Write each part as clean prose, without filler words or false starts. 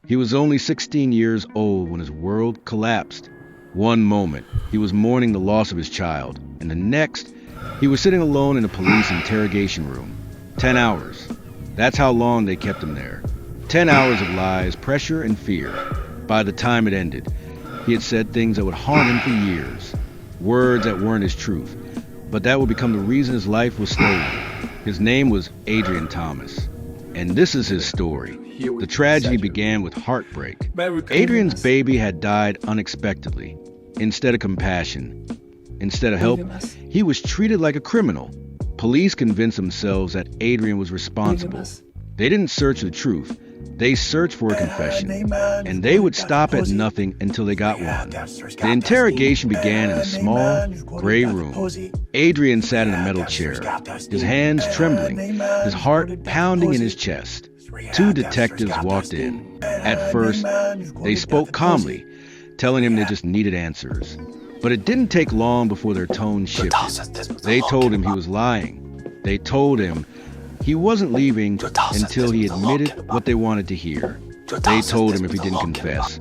He was only 16 years old when his world collapsed. One moment, he was mourning the loss of his child, and the next, he was sitting alone in a police interrogation room. 10 hours. That's how long they kept him there. 10 hours of lies, pressure, and fear. By the time it ended, he had said things that would haunt him for years. Words that weren't his truth, but that would become the reason his life was stolen. His name was Adrian Thomas. And this is his story. The tragedy began with heartbreak. Adrian's baby had died unexpectedly. Instead of compassion, instead of help, he was treated like a criminal. Police convinced themselves that Adrian was responsible. They didn't search the truth. They searched for a confession, and they would stop at nothing until they got one. The interrogation began in a small, gray room. Adrian sat in a metal chair, his hands trembling, his heart pounding in his chest. Two detectives walked in. At first, they spoke calmly, telling him they just needed answers. But it didn't take long before their tone shifted. They told him he was lying. They told him he wasn't leaving until he admitted what they wanted to hear. They told him if he didn't confess,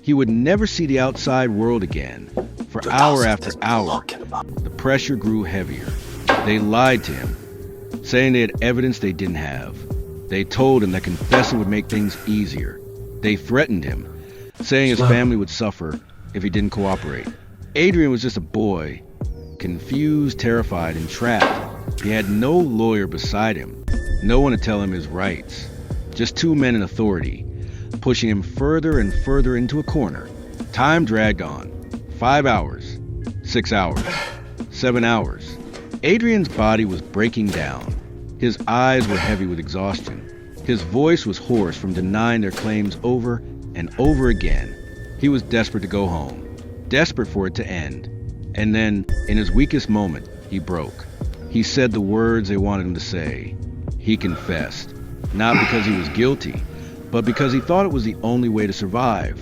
he would never see the outside world again. For hour after hour, the pressure grew heavier. They lied to him, saying they had evidence they didn't have. They told him that confessing would make things easier. They threatened him, saying his family would suffer if he didn't cooperate. Adrian was just a boy, confused, terrified, and trapped. He had no lawyer beside him, no one to tell him his rights. Just two men in authority, pushing him further and further into a corner. Time dragged on. 5 hours, 6 hours, 7 hours. Adrian's body was breaking down. His eyes were heavy with exhaustion. His voice was hoarse from denying their claims over and over again. He was desperate to go home, desperate for it to end. And then, in his weakest moment, he broke. He said the words they wanted him to say. He confessed, not because he was guilty, but because he thought it was the only way to survive.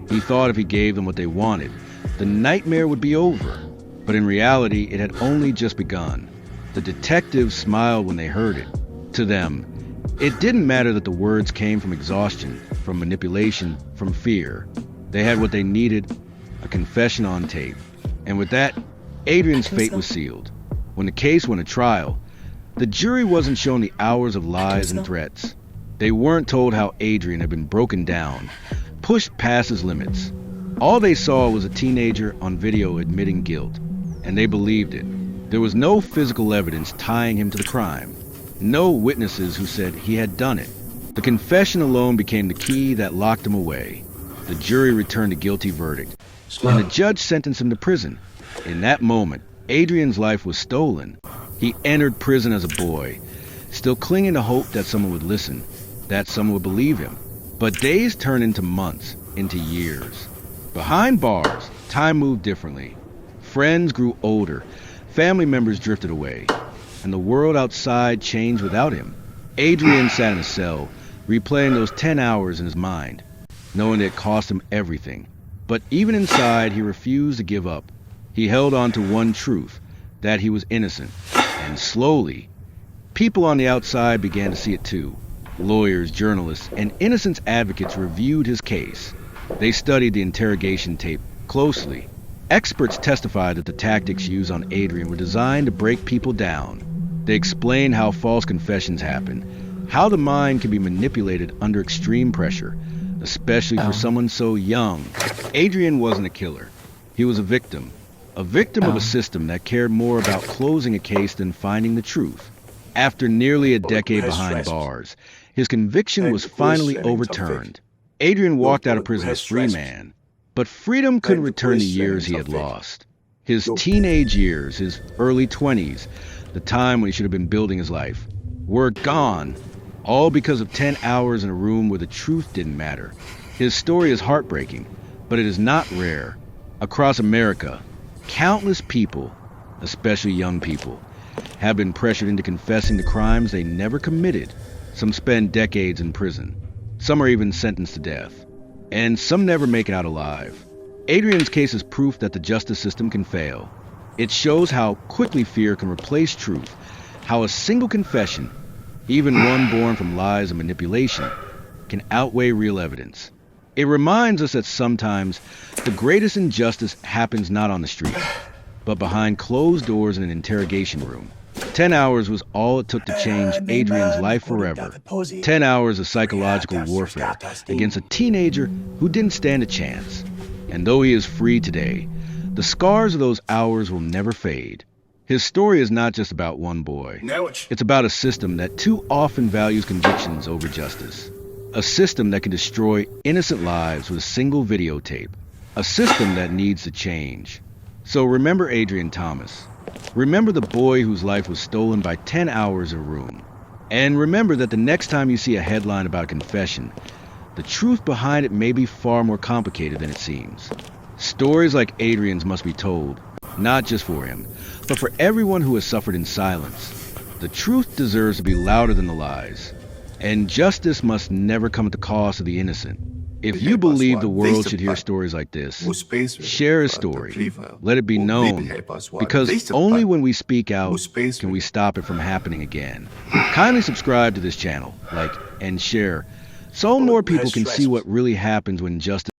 He thought if he gave them what they wanted, the nightmare would be over. But in reality, it had only just begun. The detectives smiled when they heard it. To them, it didn't matter that the words came from exhaustion, from manipulation, from fear. They had what they needed, a confession on tape. And with that, Adrian's fate was sealed. When the case went to trial, the jury wasn't shown the hours of lies and threats. They weren't told how Adrian had been broken down, pushed past his limits. All they saw was a teenager on video admitting guilt, and they believed it. There was no physical evidence tying him to the crime, no witnesses who said he had done it. The confession alone became the key that locked him away. The jury returned a guilty verdict, and the judge sentenced him to prison. In that moment, Adrian's life was stolen. He entered prison as a boy, still clinging to hope that someone would listen, that someone would believe him. But days turned into months, into years. Behind bars, time moved differently. Friends grew older, family members drifted away, and the world outside changed without him. Adrian sat in a cell, replaying those 10 hours in his mind, knowing it cost him everything. But even inside, he refused to give up. He held on to one truth, that he was innocent. And slowly, people on the outside began to see it too. Lawyers, journalists, and innocence advocates reviewed his case. They studied the interrogation tape closely. Experts testified that the tactics used on Adrian were designed to break people down. They explained how false confessions happen, how the mind can be manipulated under extreme pressure, especially for someone so young. Adrian wasn't a killer. He was a victim of a system that cared more about closing a case than finding the truth. After nearly a decade behind bars, his conviction was finally overturned. Adrian walked out of prison a free man, but freedom couldn't return the years he had lost. His teenage years, his early 20s, the time when he should have been building his life, were gone, all because of 10 hours in a room where the truth didn't matter. His story is heartbreaking, but it is not rare. Across America, countless people, especially young people, have been pressured into confessing the crimes they never committed. Some spend decades in prison. Some are even sentenced to death. And some never make it out alive. Adrian's case is proof that the justice system can fail. It shows how quickly fear can replace truth, how a single confession, even one born from lies and manipulation, can outweigh real evidence. It reminds us that sometimes the greatest injustice happens not on the street, but behind closed doors in an interrogation room. 10 hours was all it took to change Adrian's life forever. 10 hours of psychological warfare against a teenager who didn't stand a chance. And though he is free today, the scars of those hours will never fade. His story is not just about one boy. It's about a system that too often values convictions over justice. A system that can destroy innocent lives with a single videotape. A system that needs to change. So remember Adrian Thomas. Remember the boy whose life was stolen by 10 hours of room. And remember that the next time you see a headline about confession, the truth behind it may be far more complicated than it seems. Stories like Adrian's must be told, not just for him, but for everyone who has suffered in silence. The truth deserves to be louder than the lies. And justice must never come at the cost of the innocent. If you believe the world should hear stories like this, share a story. Let it be known, because only when we speak out can we stop it from happening again. Kindly subscribe to this channel, like and share, so more people can see what really happens when justice